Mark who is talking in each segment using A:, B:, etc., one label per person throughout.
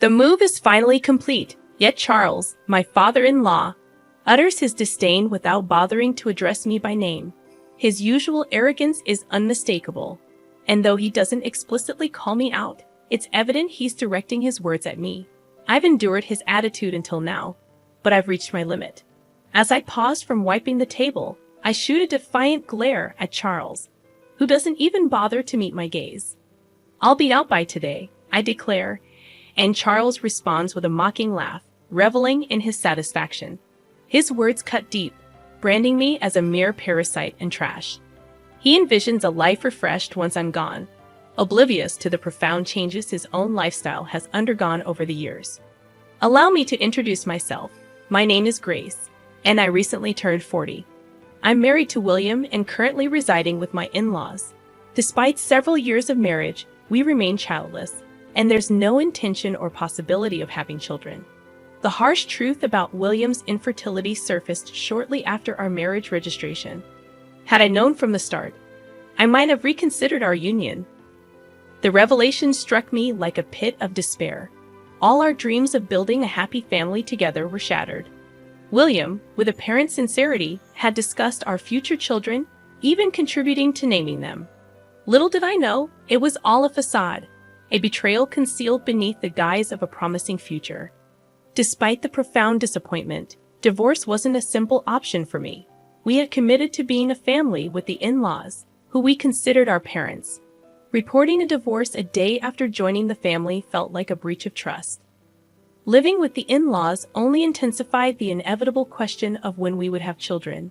A: The move is finally complete, yet Charles, my father-in-law, utters his disdain without bothering to address me by name. His usual arrogance is unmistakable, and though he doesn't explicitly call me out, it's evident he's directing his words at me. I've endured his attitude until now, but I've reached my limit. As I pause from wiping the table, I shoot a defiant glare at Charles, who doesn't even bother to meet my gaze. "I'll be out by today," I declare, and Charles responds with a mocking laugh, reveling in his satisfaction. His words cut deep, branding me as a mere parasite and trash. He envisions a life refreshed once I'm gone, oblivious to the profound changes his own lifestyle has undergone over the years. Allow me to introduce myself. My name is Grace, and I recently turned 40. I'm married to William and currently residing with my in-laws. Despite several years of marriage, we remain childless, and there's no intention or possibility of having children. The harsh truth about William's infertility surfaced shortly after our marriage registration. Had I known from the start, I might have reconsidered our union. The revelation struck me like a pit of despair. All our dreams of building a happy family together were shattered. William, with apparent sincerity, had discussed our future children, even contributing to naming them. Little did I know, it was all a facade, a betrayal concealed beneath the guise of a promising future. Despite the profound disappointment, divorce wasn't a simple option for me. We had committed to being a family with the in-laws, who we considered our parents. Reporting a divorce a day after joining the family felt like a breach of trust. Living with the in-laws only intensified the inevitable question of when we would have children.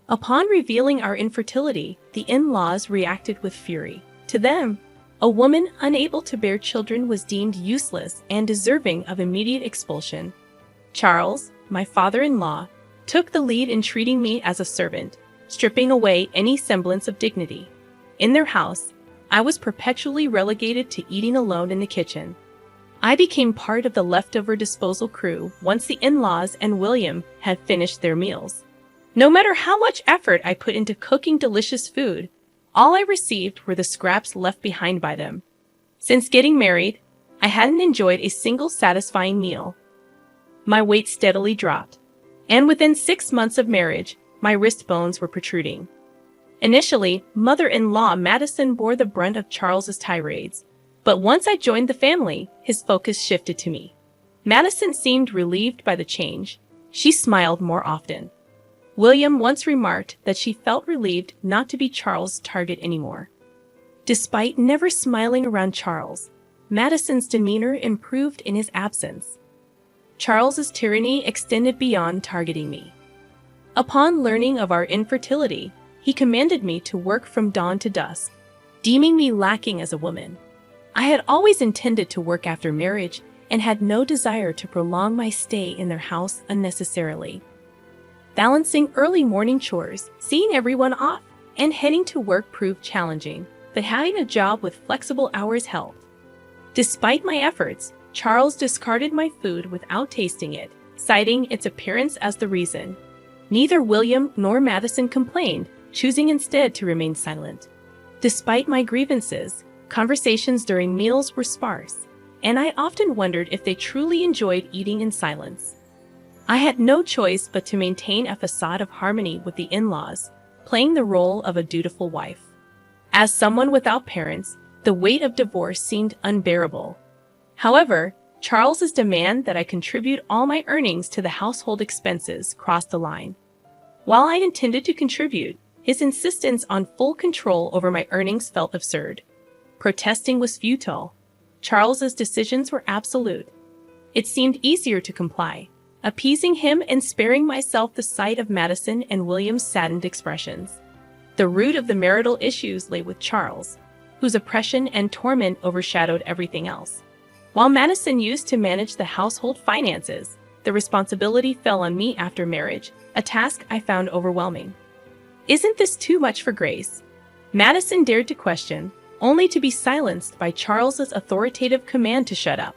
A: Upon revealing our infertility, the in-laws reacted with fury. To them, a woman unable to bear children was deemed useless and deserving of immediate expulsion. Charles, my father-in-law, took the lead in treating me as a servant, stripping away any semblance of dignity. In their house, I was perpetually relegated to eating alone in the kitchen. I became part of the leftover disposal crew once the in-laws and William had finished their meals. No matter how much effort I put into cooking delicious food, all I received were the scraps left behind by them. Since getting married, I hadn't enjoyed a single satisfying meal. My weight steadily dropped, and within 6 months of marriage, my wrist bones were protruding. Initially, mother-in-law Madison bore the brunt of Charles's tirades, but once I joined the family, his focus shifted to me. Madison seemed relieved by the change. She smiled more often. William once remarked that she felt relieved not to be Charles' target anymore. Despite never smiling around Charles, Madison's demeanor improved in his absence. Charles's tyranny extended beyond targeting me. Upon learning of our infertility, he commanded me to work from dawn to dusk, deeming me lacking as a woman. I had always intended to work after marriage and had no desire to prolong my stay in their house unnecessarily. Balancing early morning chores, seeing everyone off, and heading to work proved challenging, but having a job with flexible hours helped. Despite my efforts, Charles discarded my food without tasting it, citing its appearance as the reason. Neither William nor Madison complained, choosing instead to remain silent. Despite my grievances, conversations during meals were sparse, and I often wondered if they truly enjoyed eating in silence. I had no choice but to maintain a facade of harmony with the in-laws, playing the role of a dutiful wife. As someone without parents, the weight of divorce seemed unbearable. However, Charles's demand that I contribute all my earnings to the household expenses crossed the line. While I intended to contribute, his insistence on full control over my earnings felt absurd. Protesting was futile. Charles's decisions were absolute. It seemed easier to comply, appeasing him and sparing myself the sight of Madison and William's saddened expressions. The root of the marital issues lay with Charles, whose oppression and torment overshadowed everything else. While Madison used to manage the household finances, the responsibility fell on me after marriage, a task I found overwhelming. "Isn't this too much for Grace?" Madison dared to question, only to be silenced by Charles's authoritative command to shut up.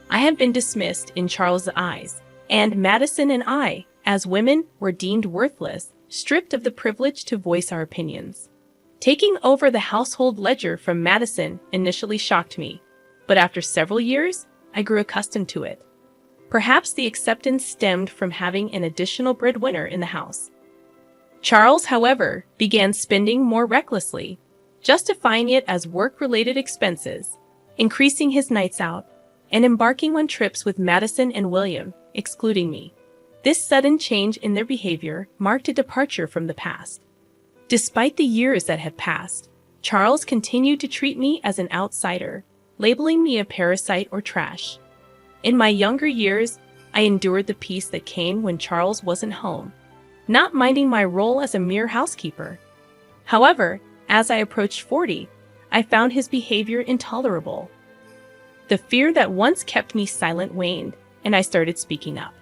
A: I had been dismissed in Charles's eyes, and Madison and I, as women, were deemed worthless, stripped of the privilege to voice our opinions. Taking over the household ledger from Madison initially shocked me, but after several years, I grew accustomed to it. Perhaps the acceptance stemmed from having an additional breadwinner in the house. Charles, however, began spending more recklessly, justifying it as work-related expenses, increasing his nights out, and embarking on trips with Madison and William, excluding me. This sudden change in their behavior marked a departure from the past. Despite the years that had passed, Charles continued to treat me as an outsider, labeling me a parasite or trash. In my younger years, I endured the peace that came when Charles wasn't home, not minding my role as a mere housekeeper. However, as I approached 40, I found his behavior intolerable. The fear that once kept me silent waned, and I started speaking up.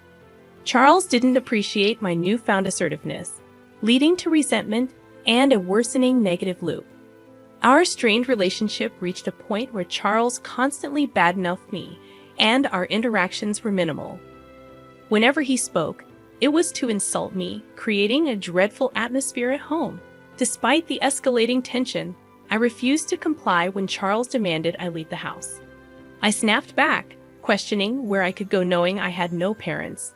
A: Charles didn't appreciate my newfound assertiveness, leading to resentment and a worsening negative loop. Our strained relationship reached a point where Charles constantly badmouthed me, and our interactions were minimal. Whenever he spoke, it was to insult me, creating a dreadful atmosphere at home. Despite the escalating tension, I refused to comply when Charles demanded I leave the house. I snapped back, questioning where I could go knowing I had no parents.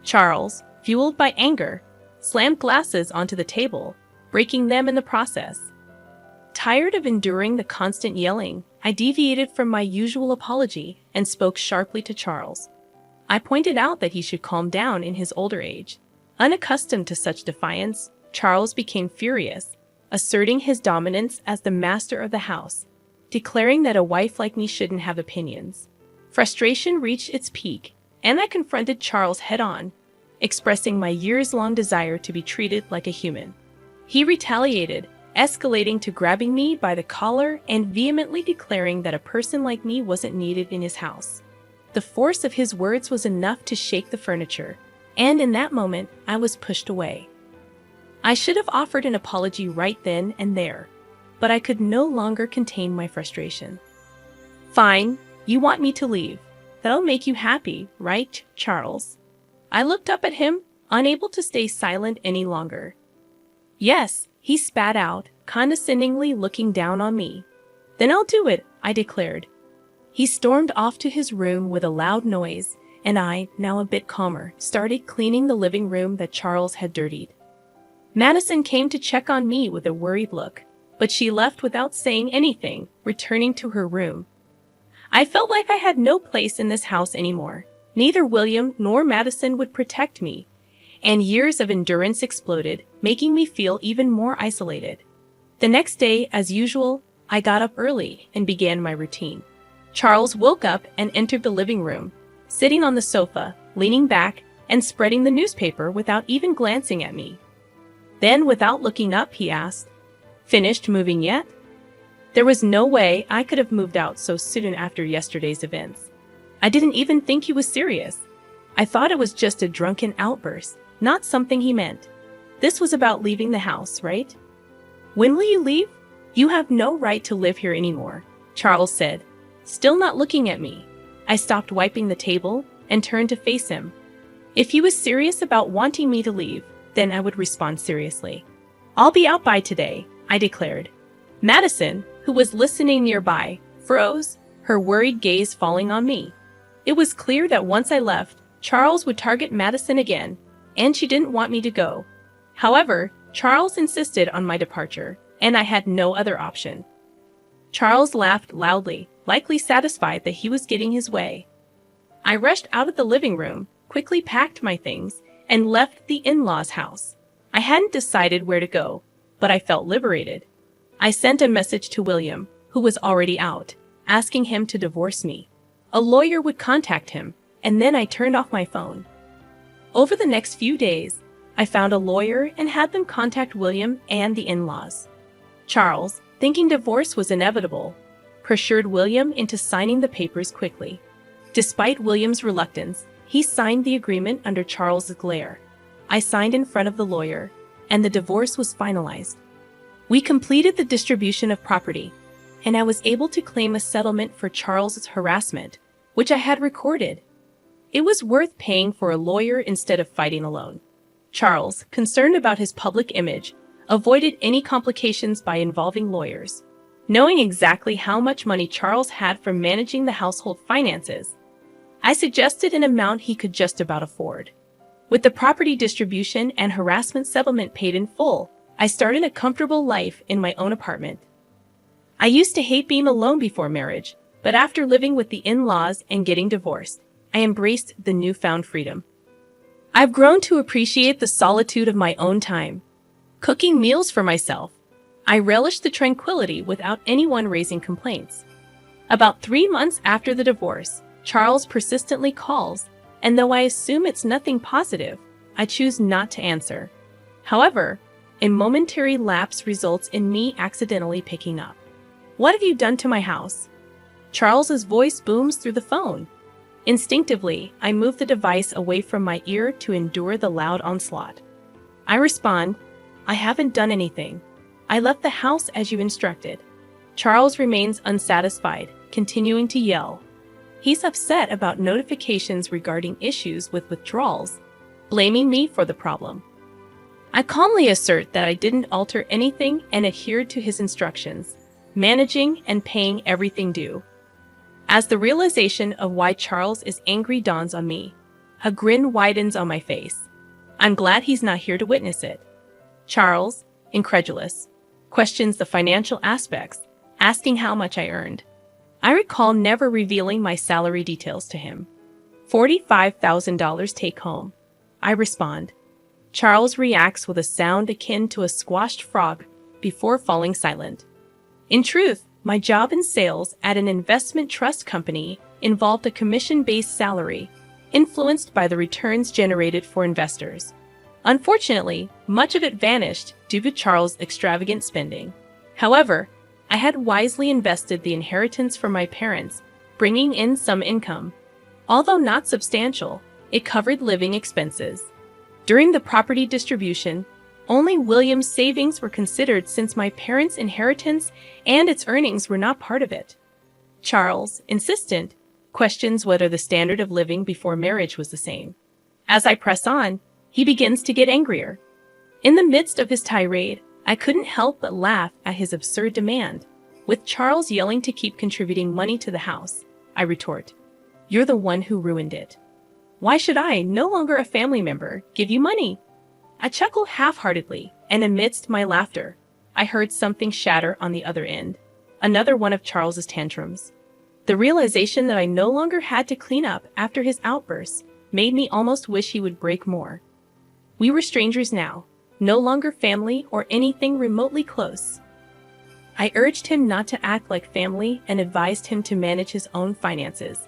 A: Charles, fueled by anger, slammed glasses onto the table, breaking them in the process. Tired of enduring the constant yelling, I deviated from my usual apology and spoke sharply to Charles. I pointed out that he should calm down in his older age. Unaccustomed to such defiance, Charles became furious, asserting his dominance as the master of the house, declaring that a wife like me shouldn't have opinions. Frustration reached its peak, and I confronted Charles head-on, expressing my years-long desire to be treated like a human. He retaliated, escalating to grabbing me by the collar and vehemently declaring that a person like me wasn't needed in his house. The force of his words was enough to shake the furniture, and in that moment, I was pushed away. I should have offered an apology right then and there, but I could no longer contain my frustration. "Fine, you want me to leave. That'll make you happy, right, Charles?" I looked up at him, unable to stay silent any longer. "Yes," he spat out, condescendingly looking down on me. "Then I'll do it," I declared. He stormed off to his room with a loud noise, and I, now a bit calmer, started cleaning the living room that Charles had dirtied. Madison came to check on me with a worried look, but she left without saying anything, returning to her room. I felt like I had no place in this house anymore. Neither William nor Madison would protect me, and years of endurance exploded, making me feel even more isolated. The next day, as usual, I got up early and began my routine. Charles woke up and entered the living room, sitting on the sofa, leaning back and spreading the newspaper without even glancing at me. Then, without looking up, he asked, "Finished moving yet?" There was no way I could have moved out so soon after yesterday's events. I didn't even think he was serious. I thought it was just a drunken outburst, not something he meant. This was about leaving the house, right? "When will you leave? You have no right to live here anymore," Charles said, still not looking at me. I stopped wiping the table and turned to face him. If he was serious about wanting me to leave, then I would respond seriously. "I'll be out by today," I declared. Madison, who was listening nearby, froze, her worried gaze falling on me. It was clear that once I left, Charles would target Madison again, and she didn't want me to go. However, Charles insisted on my departure, and I had no other option. Charles laughed loudly, likely satisfied that he was getting his way. I rushed out of the living room, quickly packed my things, and left the in-laws' house. I hadn't decided where to go, but I felt liberated. I sent a message to William, who was already out, asking him to divorce me. A lawyer would contact him, and then I turned off my phone. Over the next few days, I found a lawyer and had them contact William and the in-laws. Charles, thinking divorce was inevitable, pressured William into signing the papers quickly. Despite William's reluctance, he signed the agreement under Charles's glare. I signed in front of the lawyer, and the divorce was finalized. We completed the distribution of property, and I was able to claim a settlement for Charles's harassment, which I had recorded. It was worth paying for a lawyer instead of fighting alone. Charles, concerned about his public image, avoided any complications by involving lawyers. Knowing exactly how much money Charles had from managing the household finances, I suggested an amount he could just about afford. With the property distribution and harassment settlement paid in full, I started a comfortable life in my own apartment. I used to hate being alone before marriage, but after living with the in-laws and getting divorced, I embraced the newfound freedom. I've grown to appreciate the solitude of my own time. Cooking meals for myself, I relish the tranquility without anyone raising complaints. About 3 months after the divorce, Charles persistently calls, and though I assume it's nothing positive, I choose not to answer. However, a momentary lapse results in me accidentally picking up. "What have you done to my house?" Charles's voice booms through the phone. Instinctively, I move the device away from my ear to endure the loud onslaught. I respond, "I haven't done anything. I left the house as you instructed." Charles remains unsatisfied, continuing to yell. He's upset about notifications regarding issues with withdrawals, blaming me for the problem. I calmly assert that I didn't alter anything and adhered to his instructions, managing and paying everything due. As the realization of why Charles is angry dawns on me, a grin widens on my face. I'm glad he's not here to witness it. Charles, incredulous, questions the financial aspects, asking how much I earned. I recall never revealing my salary details to him. $45,000 take home. I respond. Charles reacts with a sound akin to a squashed frog before falling silent. In truth, my job in sales at an investment trust company involved a commission-based salary, influenced by the returns generated for investors. Unfortunately, much of it vanished due to Charles' extravagant spending. However, I had wisely invested the inheritance from my parents, bringing in some income. Although not substantial, it covered living expenses. During the property distribution, only William's savings were considered since my parents' inheritance and its earnings were not part of it. Charles, insistent, questions whether the standard of living before marriage was the same. As I press on, he begins to get angrier. In the midst of his tirade, I couldn't help but laugh at his absurd demand. With Charles yelling to keep contributing money to the house, I retort, "You're the one who ruined it. Why should I, no longer a family member, give you money?" I chuckle half-heartedly, and amidst my laughter, I heard something shatter on the other end, another one of Charles's tantrums. The realization that I no longer had to clean up after his outbursts made me almost wish he would break more. We were strangers now, no longer family or anything remotely close. I urged him not to act like family and advised him to manage his own finances,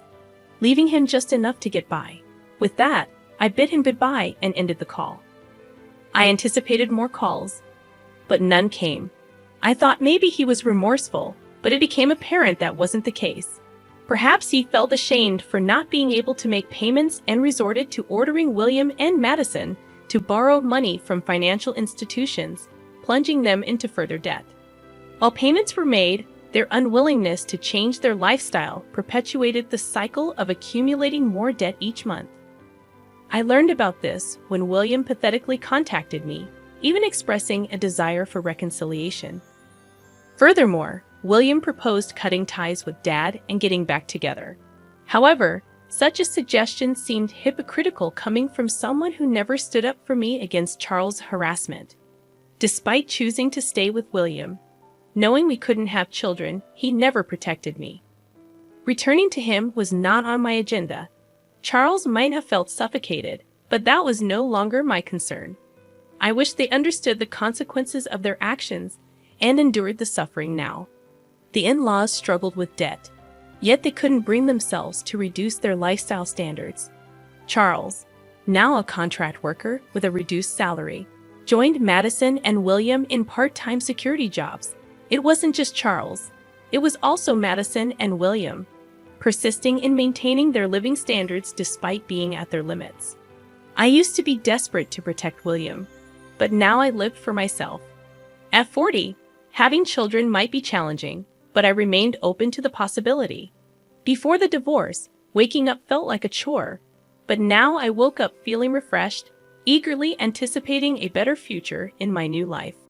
A: leaving him just enough to get by. With that, I bid him goodbye and ended the call. I anticipated more calls, but none came. I thought maybe he was remorseful, but it became apparent that wasn't the case. Perhaps he felt ashamed for not being able to make payments and resorted to ordering William and Madison to borrow money from financial institutions, plunging them into further debt. While payments were made, their unwillingness to change their lifestyle perpetuated the cycle of accumulating more debt each month. I learned about this when William pathetically contacted me, even expressing a desire for reconciliation. Furthermore, William proposed cutting ties with Dad and getting back together. However, such a suggestion seemed hypocritical coming from someone who never stood up for me against Charles' harassment. Despite choosing to stay with William, knowing we couldn't have children, he never protected me. Returning to him was not on my agenda. Charles might have felt suffocated, but that was no longer my concern. I wish they understood the consequences of their actions and endured the suffering now. The in-laws struggled with debt, yet they couldn't bring themselves to reduce their lifestyle standards. Charles, now a contract worker with a reduced salary, joined Madison and William in part-time security jobs. It wasn't just Charles. It was also Madison and William, persisting in maintaining their living standards despite being at their limits. I used to be desperate to protect William, but now I lived for myself. At 40, having children might be challenging, but I remained open to the possibility. Before the divorce, waking up felt like a chore, but now I woke up feeling refreshed, eagerly anticipating a better future in my new life.